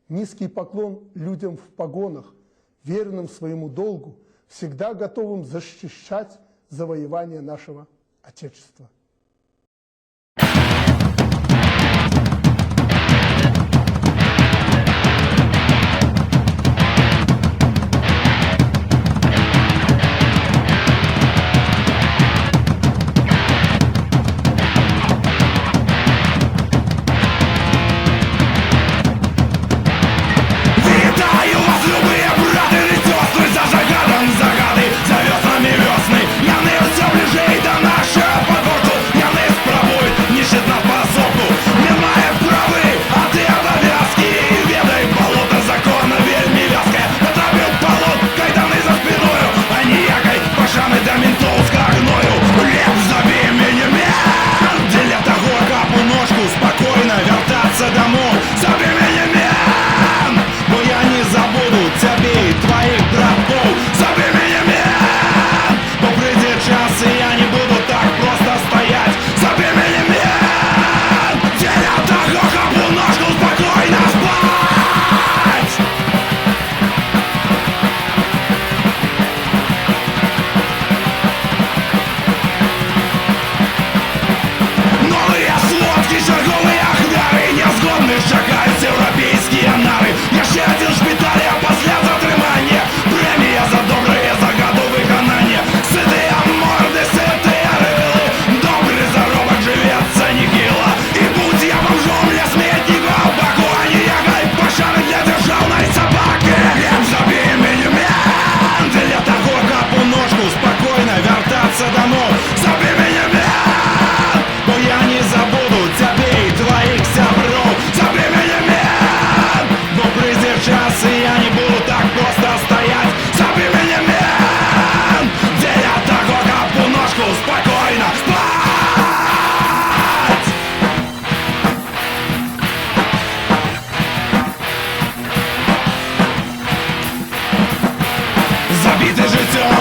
Низкий поклон людям в погонах, верным своему долгу, всегда готовым защищать завоевание нашего Отечества.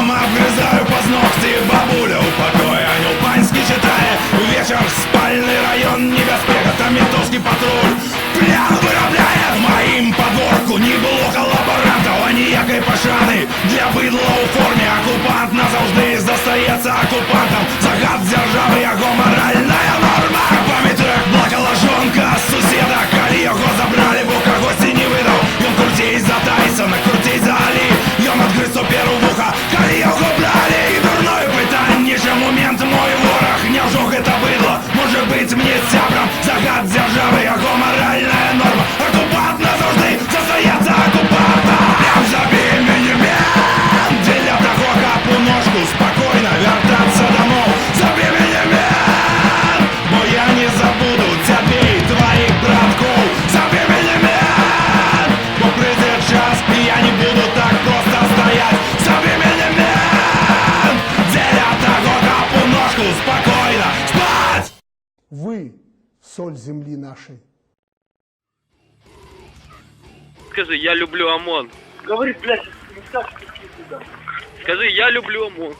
Обгрызаю под ногти бабуля, упокой Анил Панский читая. Вечер, спальный район, небеспека, там ментовский патруль плян вырабляет моим подворку. Не было коллаборантов, а ніякої пошани для быдла у форме. Оккупант назавжди застається оккупантом. Загад держави, його моральная норма. Пам'ятаю, як плакала жонка сусіда, коли його забрали, бо когось не видав. Ён крутись за Тайсона, крутись за Алі. Ён адгриз оперу вуха, коли його брали. І дурное питання, що момент мой ворог. Няўжо гэта быдло може быць мне сябрам? Загад держави, його моральная норма. Оккупант назавжди застається оккупантом. Прям забей мяне мен для того, каб у ножку спокойно вертаться домой. Забей мяне мен, бо я не забуду цябе і твоих братков. Забей мяне мен, бо прийде час, і я не буду так просто стоять. Забей мяне мен для того, каб у ножку спокойно спать. Вы — соль земли нашей. Скажи, я люблю ОМОН. Говори, блядь, не скажешь, какие ты там. Скажи, я люблю ОМОН.